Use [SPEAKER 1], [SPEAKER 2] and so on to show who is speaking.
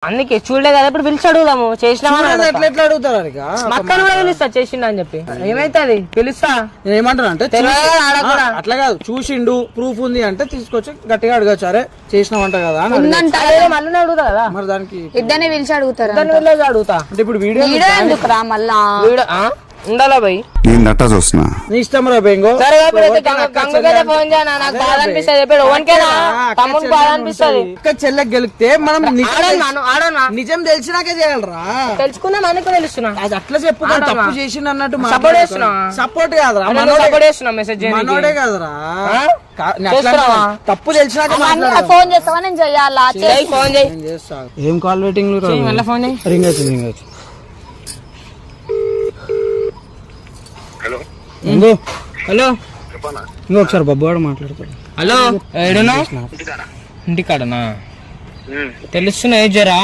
[SPEAKER 1] అందుకే చూడలే కదా ఇప్పుడు పిలిచి అడుగుదాము చేసినా
[SPEAKER 2] ఎట్లా అడుగుతారు
[SPEAKER 1] మక్కను కూడా పిలుస్తా చేసిండు అని చెప్పి ఏమైతుంది పిలుస్తా
[SPEAKER 2] ఏమంటారు అంటే అట్లా కాదు చూసిండు ప్రూఫ్ ఉంది అంటే తీసుకొచ్చి గట్టిగా అడగచ్చు అరే చేసినావంట కదా
[SPEAKER 1] మళ్ళీ అడుగుతా కదా
[SPEAKER 2] మరి దానికి
[SPEAKER 3] ఇద్దరిని పిలిచి అడుగుతారు
[SPEAKER 1] అడుగుతా
[SPEAKER 2] అంటే ఇప్పుడు వీడియో
[SPEAKER 3] ఎందుకురా మళ్ళా
[SPEAKER 1] ఉండాలా భయ్
[SPEAKER 4] నట్ట చూస్తున్నా
[SPEAKER 2] నీ ఇష్టం రా బెంగో
[SPEAKER 1] ఫోన్ చేయనా నాకు బాధ అనిపిస్తుంది చెప్పాడు ఓన్కేనా తమ్ముడు బాధ అనిపిస్తుంది
[SPEAKER 2] చెల్లెకి గెలిస్తే మనం నిజం తెలిసినాకే చేయాలరా
[SPEAKER 1] తెలుసుకున్నా మనకు తెలుస్తున్నా
[SPEAKER 2] అది అట్లా చెప్పు తప్పు చేసిండు అన్నట్టు
[SPEAKER 1] సపోర్ట్ చేస్తున్నా
[SPEAKER 2] సపోర్ట్ కాదురా
[SPEAKER 1] సపోర్ట్ చేస్తున్నా మెసేజ్
[SPEAKER 2] మనోడే కాదురా తప్పు తెలిసినాక
[SPEAKER 3] ఫోన్ చేస్తావా నేను చెయ్యాలా
[SPEAKER 1] ఫోన్ చేయి
[SPEAKER 2] ఏం కాల్ వెయిటింగ్
[SPEAKER 1] మళ్ళీ ఫోన్ చేయి
[SPEAKER 2] రింగ్ అవుతుంది రింగ్ అవుతుంది
[SPEAKER 1] హలో
[SPEAKER 2] ఇంకో ఒకసారి బబ్బు వాడు మాట్లాడతాడు
[SPEAKER 1] హలో ఏడున్నా ఇంటికాడనా తెలుస్తున్నాయి జరా